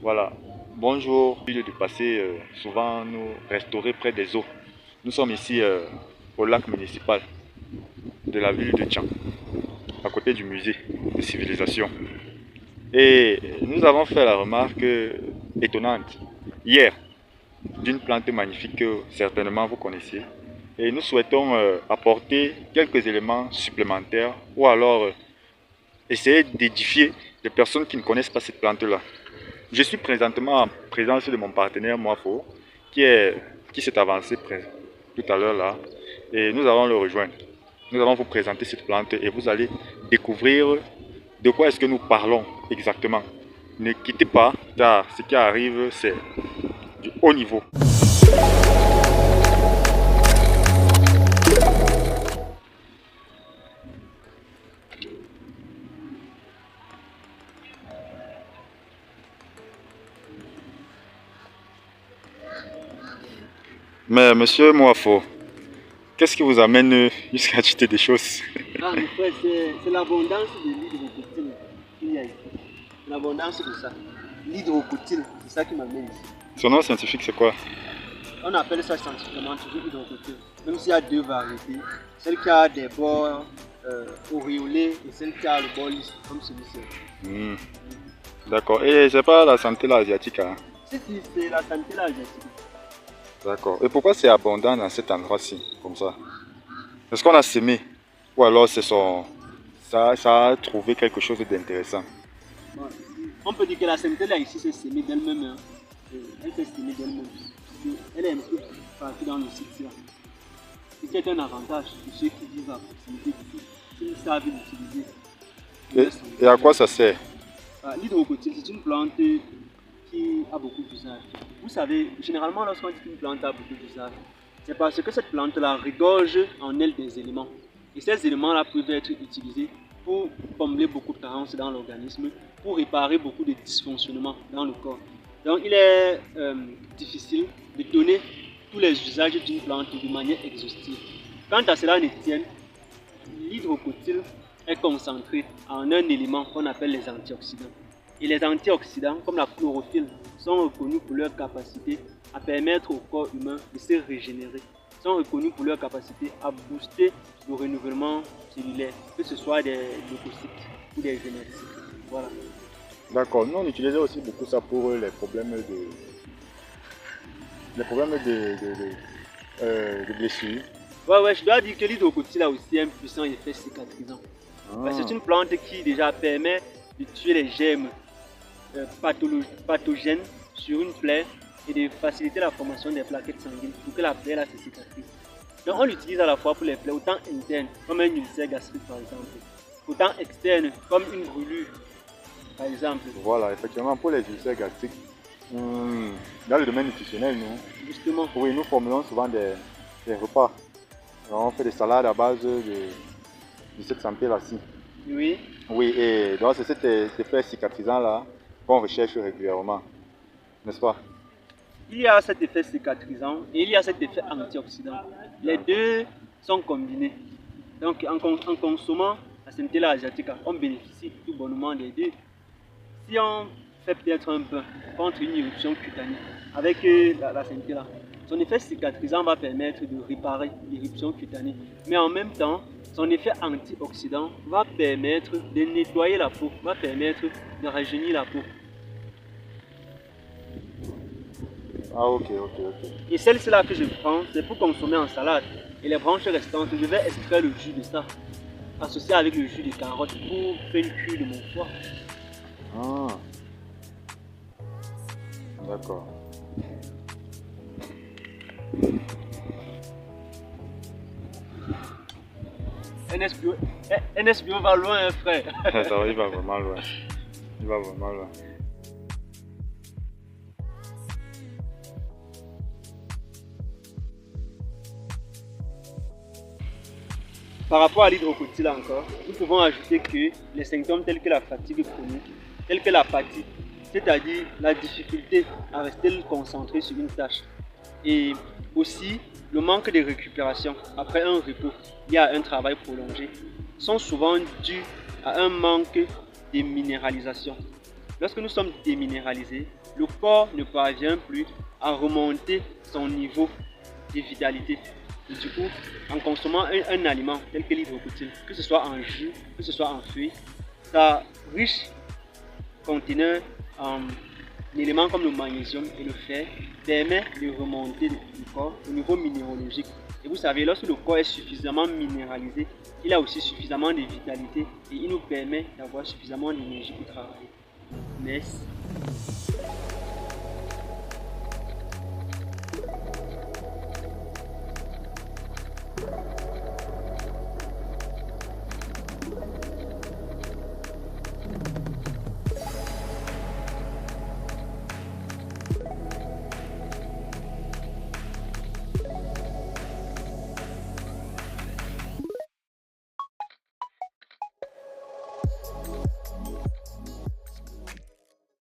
Voilà. Bonjour. Au lieu de passer souvent nous restaurer près des eaux. Nous sommes ici au lac municipal de la ville de Tchang, à côté du musée de civilisation. Et nous avons fait la remarque étonnante hier d'une plante magnifique que certainement vous connaissez. Et nous souhaitons apporter quelques éléments supplémentaires ou alors essayer d'édifier les personnes qui ne connaissent pas cette plante-là. Je suis présentement en présence de mon partenaire Moafo qui s'est avancé tout à l'heure là et nous allons le rejoindre. Nous allons vous présenter cette plante et vous allez découvrir de quoi est-ce que nous parlons exactement. Ne quittez pas car ce qui arrive c'est du haut niveau. Mais monsieur Moafo, qu'est-ce qui vous amène jusqu'à acheter des choses? Ah, mon frère, c'est l'abondance de l'hydrocotyle qu'il y a ici. L'abondance de ça. L'hydrocotyle, c'est ça qui m'amène ici. Son nom scientifique c'est quoi? On appelle ça scientifiquement toujours hydrocotyle. Même s'il y a deux variétés, celle qui a des bords auréolés et celle qui a le bord lisse, comme celui-ci. D'accord. Et c'est pas la santé asiatique, hein? Si, c'est la santé asiatique. D'accord. Et pourquoi c'est abondant dans cet endroit-ci, comme ça? Est-ce qu'on a semé? Ou alors ça a trouvé quelque chose d'intéressant? Bon, on peut dire que la santé là ici s'est sémée d'elle-même. Hein. Elle s'est sémée d'elle-même. Elle est un peu partie dans le site là. Ce qui est un avantage pour ceux qui vivent à proximité d'ici. Ils savent l'utiliser. Et à quoi ça sert? L'hydrocotyle, c'est une plante qui a beaucoup d'usages. Vous savez, généralement lorsqu'on dit qu'une plante a beaucoup d'usages, c'est parce que cette plante-là regorge en elle des éléments. Et ces éléments-là peuvent être utilisés pour combler beaucoup de carences dans l'organisme, pour réparer beaucoup de dysfonctionnements dans le corps. Donc il est difficile de donner tous les usages d'une plante de manière exhaustive. Quant à cela ne tienne, l'hydrocotyle est concentré en un élément qu'on appelle les antioxydants. Et les antioxydants, comme la chlorophylle, sont reconnus pour leur capacité à permettre au corps humain de se régénérer. Ils sont reconnus pour leur capacité à booster le renouvellement cellulaire, que ce soit des leucocytes ou des génétiques. Voilà. D'accord. Nous on utilisait aussi beaucoup ça pour les problèmes de blessures. Ouais, je dois dire que l'hydrocotyle a aussi un puissant effet cicatrisant. C'est une plante qui déjà permet de tuer les germes pathogènes sur une plaie et de faciliter la formation des plaquettes sanguines pour que la plaie là se cicatrise. Donc on l'utilise à la fois pour les plaies autant internes comme un ulcère gastrique par exemple, autant externe comme une brûlure par exemple. Voilà, effectivement pour les ulcères gastriques, dans le domaine nutritionnel, nous, Justement. Oui, nous formulons souvent des repas. On fait des salades à base de cette santé-là-ci. Oui. Oui, et donc c'est cet effet cicatrisant-là qu'on recherche régulièrement, n'est-ce pas? Il y a cet effet cicatrisant et il y a cet effet antioxydant. Les deux sont combinés. Donc en consommant la santé asiatique, on bénéficie tout bonnement des deux. Si on fait peut-être un bain contre une éruption cutanée avec la santé là, son effet cicatrisant va permettre de réparer l'éruption cutanée. Mais en même temps, son effet antioxydant va permettre de nettoyer la peau, va permettre de rajeunir la peau. Ah ok. Et celle-là que je prends, c'est pour consommer en salade. Et les branches restantes, je vais extraire le jus de ça, associé avec le jus de carotte pour faire une cuire de mon foie. Ah, d'accord. NSBO va loin, hein, frère. Ça va, il va vraiment loin. Il va vraiment loin. Par rapport à l'hydrocotyle encore, nous pouvons ajouter que les symptômes tels que la fatigue chronique, tels que l'apathie, c'est-à-dire la difficulté à rester concentré sur une tâche, et aussi le manque de récupération après un repos lié à un travail prolongé, sont souvent dus à un manque de minéralisation. lorsque nous sommes déminéralisés, le corps ne parvient plus à remonter son niveau de vitalité. Et du coup, en consommant un aliment tel que l'hydrocotyle, que ce soit en jus, que ce soit en fruits, sa riche conteneur en éléments comme le magnésium et le fer permet de remonter du corps au niveau minéralogique. Et vous savez, lorsque le corps est suffisamment minéralisé, il a aussi suffisamment de vitalité et il nous permet d'avoir suffisamment d'énergie pour travailler. Merci.